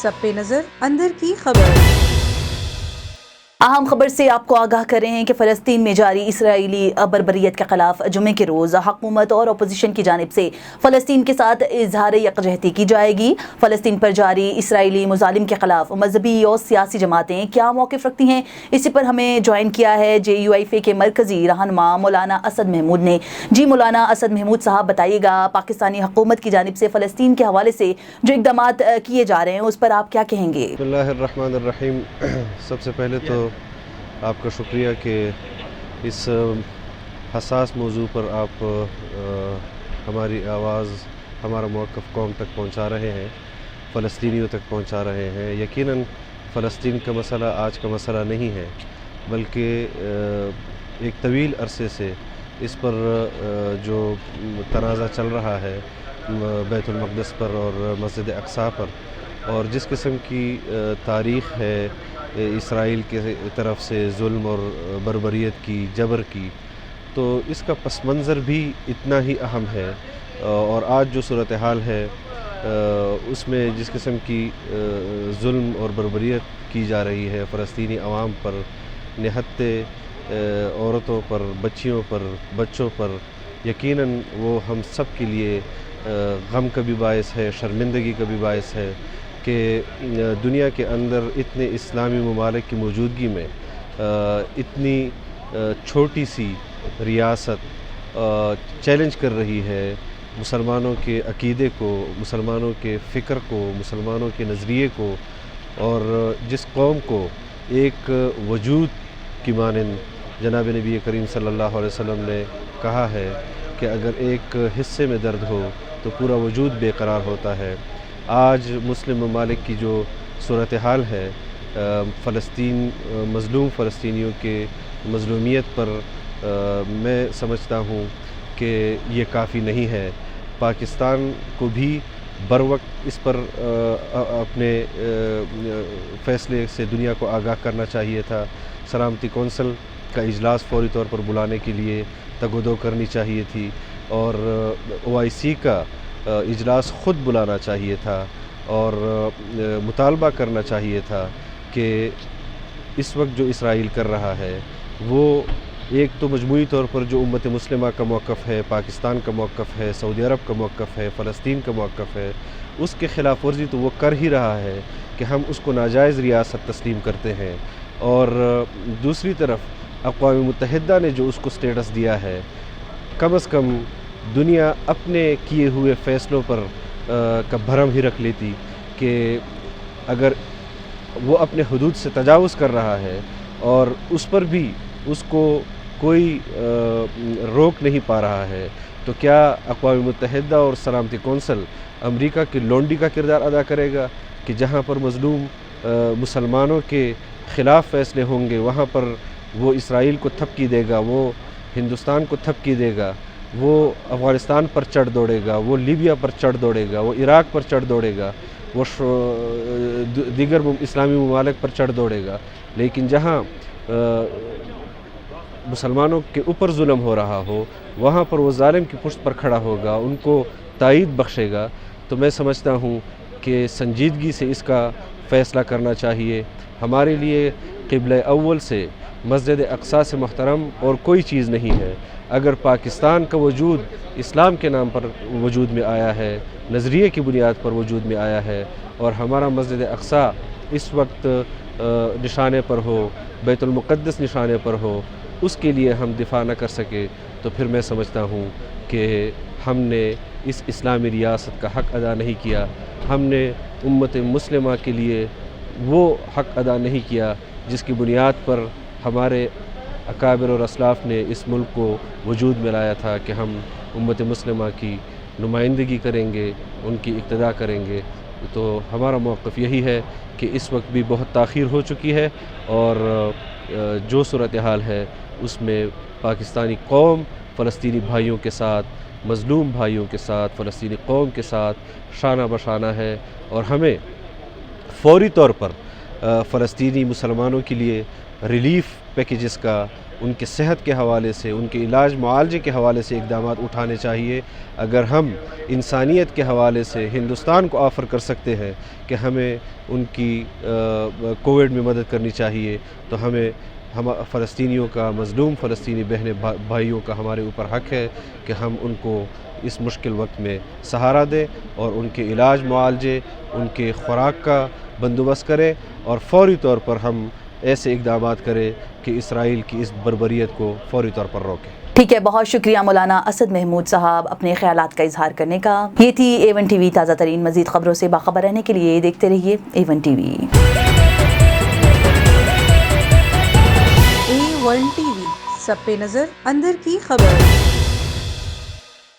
سب پہ نظر اندر کی خبر۔ اہم خبر سے آپ کو آگاہ کر رہے ہیں کہ فلسطین میں جاری اسرائیلی بربریت کے خلاف جمعے کے روز حکومت اور اپوزیشن کی جانب سے فلسطین کے ساتھ اظہار یکجہتی کی جائے گی۔ فلسطین پر جاری اسرائیلی مظالم کے خلاف مذہبی اور سیاسی جماعتیں کیا موقف رکھتی ہیں، اسی پر ہمیں جوائن کیا ہے JUIF کے مرکزی رہنما مولانا اسد محمود نے۔ جی مولانا اسد محمود صاحب، بتائیے گا پاکستانی حکومت کی جانب سے فلسطین کے حوالے سے جو اقدامات کیے جا رہے ہیں اس پر آپ کیا کہیں گے؟ بسم اللہ الرحمن الرحیم۔ سب سے پہلے تو آپ کا شکریہ کہ اس حساس موضوع پر آپ ہماری آواز، ہمارا موقف قوم تک پہنچا رہے ہیں، فلسطینیوں تک پہنچا رہے ہیں۔ یقیناً فلسطین کا مسئلہ آج کا مسئلہ نہیں ہے، بلکہ ایک طویل عرصے سے اس پر جو تنازع چل رہا ہے بیت المقدس پر اور مسجد اقصیٰ پر، اور جس قسم کی تاریخ ہے اسرائیل کے طرف سے ظلم اور بربریت کی، جبر کی، تو اس کا پس منظر بھی اتنا ہی اہم ہے۔ اور آج جو صورتحال ہے اس میں جس قسم کی ظلم اور بربریت کی جا رہی ہے فلسطینی عوام پر، نہتے عورتوں پر، بچیوں پر، بچوں پر، یقیناً وہ ہم سب کے لیے غم کا بھی باعث ہے، شرمندگی کا بھی باعث ہے کہ دنیا کے اندر اتنے اسلامی ممالک کی موجودگی میں اتنی چھوٹی سی ریاست چیلنج کر رہی ہے مسلمانوں کے عقیدے کو، مسلمانوں کے فکر کو، مسلمانوں کے نظریے کو، اور جس قوم کو ایک وجود کی مانند جناب نبی کریم صلی اللہ علیہ وسلم نے کہا ہے کہ اگر ایک حصے میں درد ہو تو پورا وجود بے قرار ہوتا ہے۔ آج مسلم ممالک کی جو صورتحال ہے، فلسطین، مظلوم فلسطینیوں کے مظلومیت پر میں سمجھتا ہوں کہ یہ کافی نہیں ہے۔ پاکستان کو بھی بروقت اس پر اپنے فیصلے سے دنیا کو آگاہ کرنا چاہیے تھا۔ سلامتی کونسل کا اجلاس فوری طور پر بلانے کے لیے تگ و دو کرنی چاہیے تھی، اور OIC کا اجلاس خود بلانا چاہیے تھا، اور مطالبہ کرنا چاہیے تھا کہ اس وقت جو اسرائیل کر رہا ہے وہ ایک تو مجموعی طور پر جو امت مسلمہ کا موقف ہے، پاکستان کا موقف ہے، سعودی عرب کا موقف ہے، فلسطین کا موقف ہے، اس کے خلاف ورزی تو وہ کر ہی رہا ہے کہ ہم اس کو ناجائز ریاست تسلیم کرتے ہیں، اور دوسری طرف اقوام متحدہ نے جو اس کو سٹیٹس دیا ہے، کم از کم دنیا اپنے کیے ہوئے فیصلوں پر کا بھرم ہی رکھ لیتی کہ اگر وہ اپنے حدود سے تجاوز کر رہا ہے اور اس پر بھی اس کو کوئی روک نہیں پا رہا ہے، تو کیا اقوام متحدہ اور سلامتی کونسل امریکہ کی لونڈی کا کردار ادا کرے گا کہ جہاں پر مظلوم مسلمانوں کے خلاف فیصلے ہوں گے وہاں پر وہ اسرائیل کو تھپکی دے گا، وہ ہندوستان کو تھپکی دے گا، وہ افغانستان پر چڑھ دوڑے گا، وہ لیبیا پر چڑھ دوڑے گا، وہ عراق پر چڑھ دوڑے گا، وہ دیگر اسلامی ممالک پر چڑھ دوڑے گا، لیکن جہاں مسلمانوں کے اوپر ظلم ہو رہا ہو وہاں پر وہ ظالم کی پشت پر کھڑا ہوگا، ان کو تائید بخشے گا۔ تو میں سمجھتا ہوں کہ سنجیدگی سے اس کا فیصلہ کرنا چاہیے۔ ہمارے لیے قبلہ اول سے مسجد اقصیٰ سے محترم اور کوئی چیز نہیں ہے۔ اگر پاکستان کا وجود اسلام کے نام پر وجود میں آیا ہے، نظریے کی بنیاد پر وجود میں آیا ہے، اور ہمارا مسجد اقصیٰ اس وقت نشانے پر ہو، بیت المقدس نشانے پر ہو، اس کے لیے ہم دفاع نہ کر سکے، تو پھر میں سمجھتا ہوں کہ ہم نے اس اسلامی ریاست کا حق ادا نہیں کیا، ہم نے امت مسلمہ کے لیے وہ حق ادا نہیں کیا جس کی بنیاد پر ہمارے اکابر اور اسلاف نے اس ملک کو وجود میں لایا تھا کہ ہم امت مسلمہ کی نمائندگی کریں گے، ان کی اقتداء کریں گے۔ تو ہمارا موقف یہی ہے کہ اس وقت بھی بہت تاخیر ہو چکی ہے، اور جو صورتحال ہے اس میں پاکستانی قوم فلسطینی بھائیوں کے ساتھ، مظلوم بھائیوں کے ساتھ، فلسطینی قوم کے ساتھ شانہ بشانہ ہے، اور ہمیں فوری طور پر فلسطینی مسلمانوں کے لیے ریلیف پیکیجز کا ان کے صحت کے حوالے سے، ان کے علاج معالجے کے حوالے سے اقدامات اٹھانے چاہیے۔ اگر ہم انسانیت کے حوالے سے ہندوستان کو آفر کر سکتے ہیں کہ ہمیں ان کی کووڈ میں مدد کرنی چاہیے، تو ہم فلسطینیوں کا، مظلوم فلسطینی بہنیں بھائیوں کا ہمارے اوپر حق ہے کہ ہم ان کو اس مشکل وقت میں سہارا دیں اور ان کے علاج معالجے، ان کے خوراک کا بندوبست کریں، اور فوری طور پر ہم ایسے اقدامات کریں کہ اسرائیل کی اس بربریت کو فوری طور پر روکیں۔ ٹھیک ہے، بہت شکریہ مولانا اسد محمود صاحب اپنے خیالات کا اظہار کرنے کا۔ یہ تھی A1 ٹی وی تازہ ترین مزید خبروں سے باخبر رہنے کے لیے دیکھتے رہیے A1 T V. A1 TV، سب پہ نظر، اندر کی خبر۔